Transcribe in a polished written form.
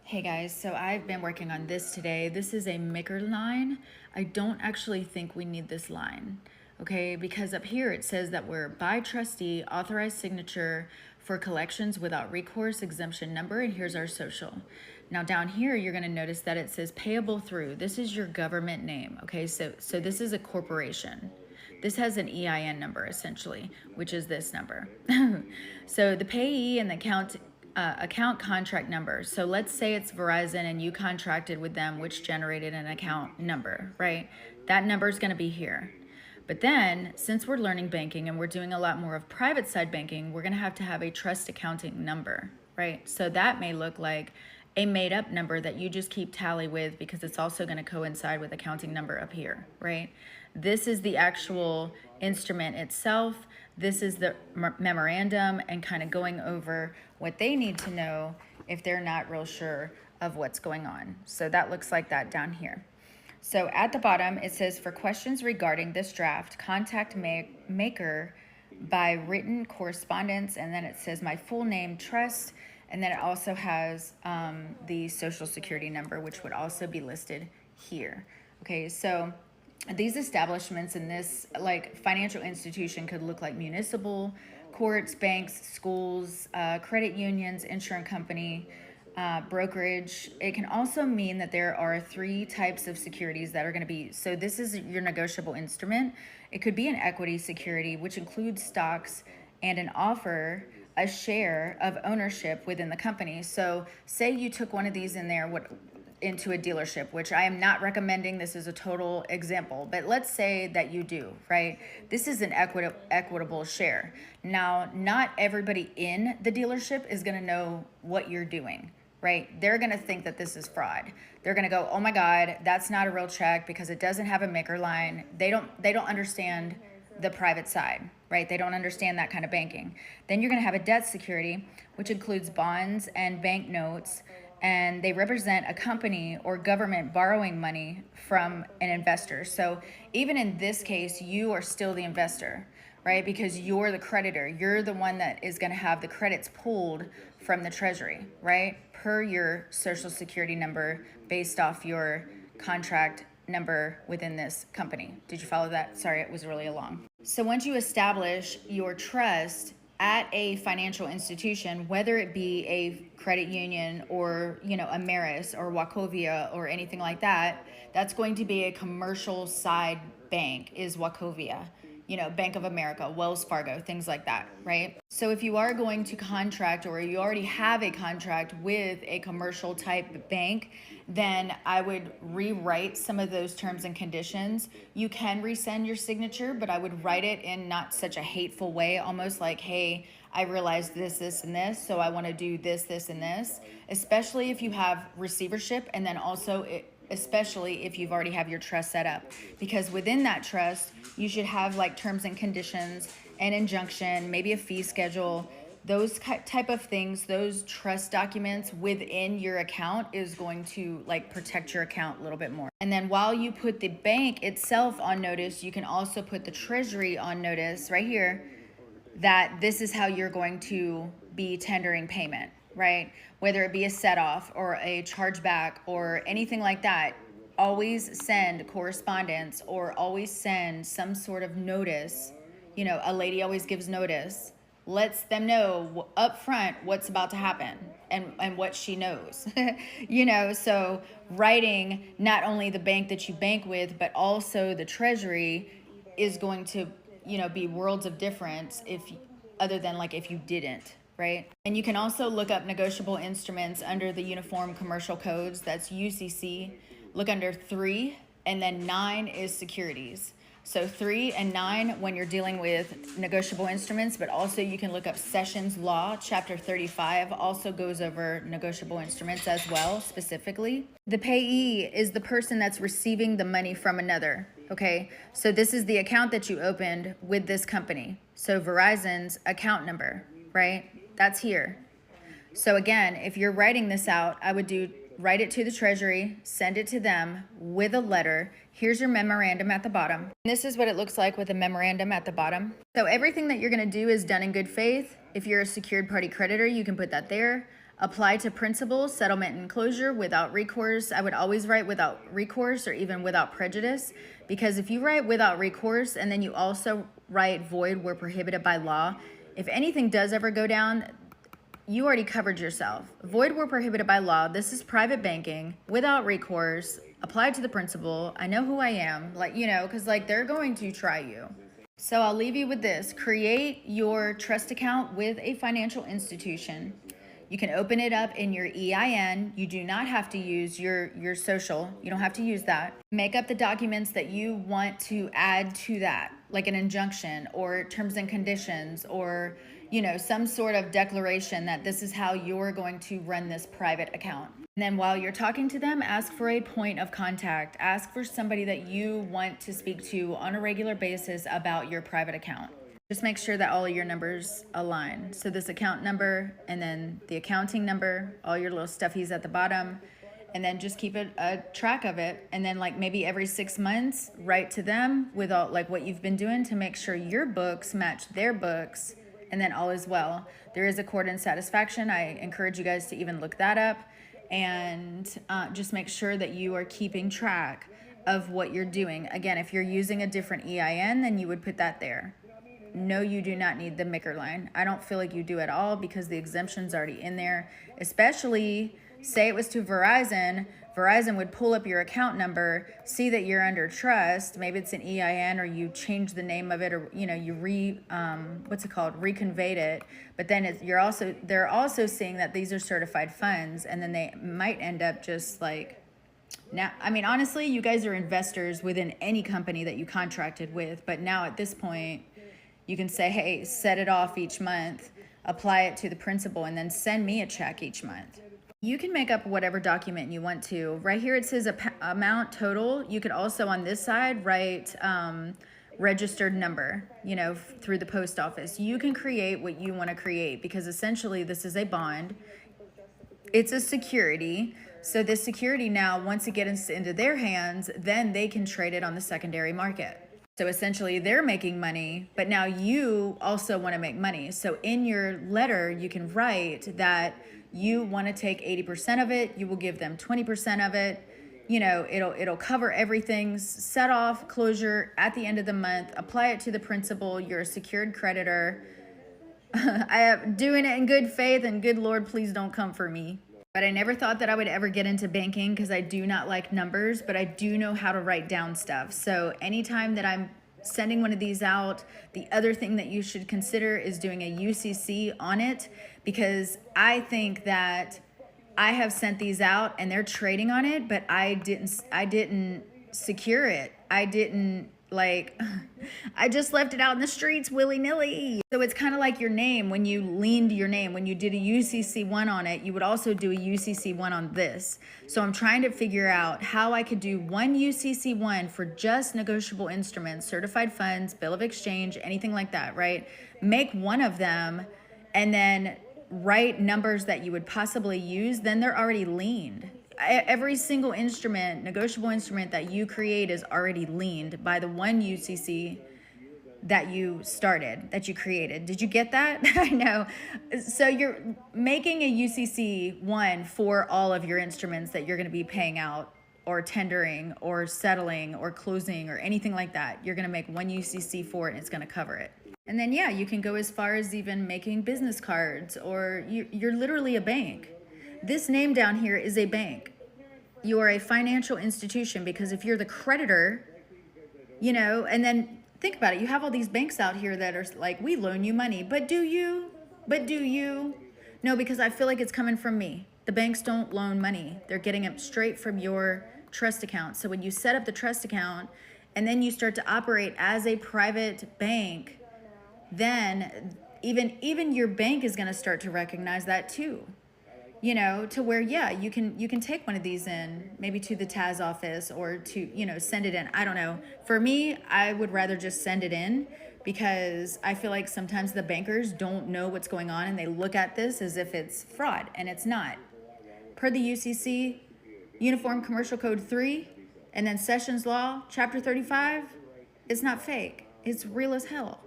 Hey guys, so I've been working on this today. This is a maker line. I don't actually think we need this line, okay? Because up here it says that we're by trustee, authorized signature for collections without recourse, exemption number, and here's our social. Now down here, you're gonna notice that it says payable through. This is your government name, okay? So this is a corporation. This has an EIN number essentially, which is this number. So the payee and the account contract number. So let's say it's Verizon and you contracted with them, which generated an account number, right? That number is going to be here. But then, since we're learning banking and we're doing a lot more of private side banking, we're going to have a trust accounting number, right? So that may look like a made up number that you just keep tally with because it's also going to coincide with accounting number up here, right? This is the actual instrument itself. This is the memorandum and kind of going over what they need to know if they're not real sure of what's going on. So that looks like that down here. So at the bottom, it says for questions regarding this draft, contact maker by written correspondence. And then it says my full name, trust. And then it also has the social security number, which would also be listed here. Okay, so these establishments in this like financial institution could look like municipal, courts, banks, schools, credit unions, insurance company, brokerage. It can also mean that there are 3 types of securities that are going to be, so this is your negotiable instrument. It could be an equity security, which includes stocks and an offer a share of ownership within the company. So say you took one of these in there, into a dealership, which I am not recommending. This is a total example, but let's say that you do, right? This is an equitable share. Now, not everybody in the dealership is going to know what you're doing, right? They're going to think that this is fraud. They're going to go, oh my God, that's not a real check because it doesn't have a maker line. They don't understand the private side, right? They don't understand that kind of banking. Then you're going to have a debt security, which includes bonds and bank notes, and they represent a company or government borrowing money from an investor. So even in this case, you are still the investor, right? Because you're the creditor. You're the one that is going to have the credits pulled from the treasury, right? Per your social security number based off your contract number within this company. Did you follow that? Sorry, it was really long. So once you establish your trust at a financial institution, whether it be a credit union or, Ameris or Wachovia or anything like that, that's going to be a commercial side bank is Wachovia, Bank of America, Wells Fargo, things like that, right? So if you are going to contract or you already have a contract with a commercial type bank, then I would rewrite some of those terms and conditions. You can resend your signature, but I would write it in not such a hateful way, almost like, hey, I realized this, this, and this, so I want to do this, this, and this, especially if you have receivership, and then also especially if you've already have your trust set up, because within that trust you should have like terms and conditions, an injunction, maybe a fee schedule, those type of things. Those trust documents within your account is going to like protect your account a little bit more. And then while you put the bank itself on notice, you can also put the treasury on notice right here that this is how you're going to be tendering payment, right? Whether it be a set off or a chargeback or anything like that, always send correspondence or always send some sort of notice. A lady always gives notice, lets them know up front what's about to happen and what she knows. So writing not only the bank that you bank with, but also the treasury is going to be worlds of difference other than like if you didn't, right? And you can also look up negotiable instruments under the Uniform Commercial Codes. That's UCC. Look under 3, and then 9 is securities. So 3 and 9 when you're dealing with negotiable instruments, but also you can look up Sessions Law, Chapter 35 also goes over negotiable instruments as well, specifically. The payee is the person that's receiving the money from another, okay? So this is the account that you opened with this company. So Verizon's account number, right? That's here. So again, if you're writing this out, I would write it to the treasury, send it to them with a letter. Here's your memorandum at the bottom. And this is what it looks like with a memorandum at the bottom. So everything that you're going to do is done in good faith. If you're a secured party creditor, you can put that there. Apply to principal, settlement, and closure without recourse. I would always write without recourse or even without prejudice, because if you write without recourse and then you also write void where prohibited by law, if anything does ever go down, you already covered yourself. Void where prohibited by law. This is private banking without recourse. Apply to the principal. I know who I am, because they're going to try you. So I'll leave you with this. Create your trust account with a financial institution. You can open it up in your EIN. You do not have to use your social. You don't have to use that. Make up the documents that you want to add to that, like an injunction or terms and conditions or, some sort of declaration that this is how you're going to run this private account. And then while you're talking to them, ask for a point of contact. Ask for somebody that you want to speak to on a regular basis about your private account. Just make sure that all of your numbers align. So this account number and then the accounting number, all your little stuffies at the bottom, and then just keep a track of it. And then maybe every 6 months, write to them with all what you've been doing to make sure your books match their books, and then all is well. There is accord and satisfaction. I encourage you guys to even look that up, and just make sure that you are keeping track of what you're doing. Again, if you're using a different EIN, then you would put that there. No, you do not need the MICR line. I don't feel like you do at all because the exemption's already in there. Especially, say it was to Verizon. Verizon would pull up your account number, see that you're under trust. Maybe it's an EIN, or you change the name of it, or you reconveyed it. But then they're also seeing that these are certified funds, and then they might end up just now. I mean, honestly, you guys are investors within any company that you contracted with. But now at this point, you can say, hey, set it off each month, apply it to the principal, and then send me a check each month. You can make up whatever document you want to. Right here it says amount total. You could also on this side write registered number, through the post office. You can create what you want to create because essentially this is a bond. It's a security. So this security now, once it gets into their hands, then they can trade it on the secondary market. So essentially they're making money, but now you also want to make money. So in your letter, you can write that you want to take 80% of it. You will give them 20% of it. It'll cover everything. Set off closure at the end of the month. Apply it to the principal. You're a secured creditor. I am doing it in good faith, and good Lord, please don't come for me. But I never thought that I would ever get into banking because I do not like numbers, but I do know how to write down stuff. So anytime that I'm sending one of these out, the other thing that you should consider is doing a UCC on it, because I think that I have sent these out and they're trading on it, but I didn't secure it. I just left it out in the streets willy-nilly. So it's kind of like your name. When you leaned your name, when you did a UCC1 on it, you would also do a UCC1 on this. So I'm trying to figure out how I could do one UCC1 for just negotiable instruments, certified funds, bill of exchange, anything like that, right? Make one of them and then write numbers that you would possibly use. Then they're already leaned. Every single instrument, negotiable instrument that you create is already leaned by the one UCC that you created. Did you get that? I know. So you're making a UCC one for all of your instruments that you're going to be paying out or tendering or settling or closing or anything like that. You're going to make one UCC for it and it's going to cover it. And then, yeah, you can go as far as even making business cards, or you're literally a bank. This name down here is a bank. You are a financial institution, because if you're the creditor, and then think about it. You have all these banks out here that are like, we loan you money. But do you? No, because I feel like it's coming from me. The banks don't loan money. They're getting it straight from your trust account. So when you set up the trust account and then you start to operate as a private bank, then even your bank is going to start to recognize that too. To where, yeah, you can take one of these in, maybe to the TAS office, or to, send it in. I don't know. For me, I would rather just send it in, because I feel like sometimes the bankers don't know what's going on and they look at this as if it's fraud, and it's not. Per the UCC, Uniform Commercial Code 3, and then Sessions Law, Chapter 35, it's not fake. It's real as hell.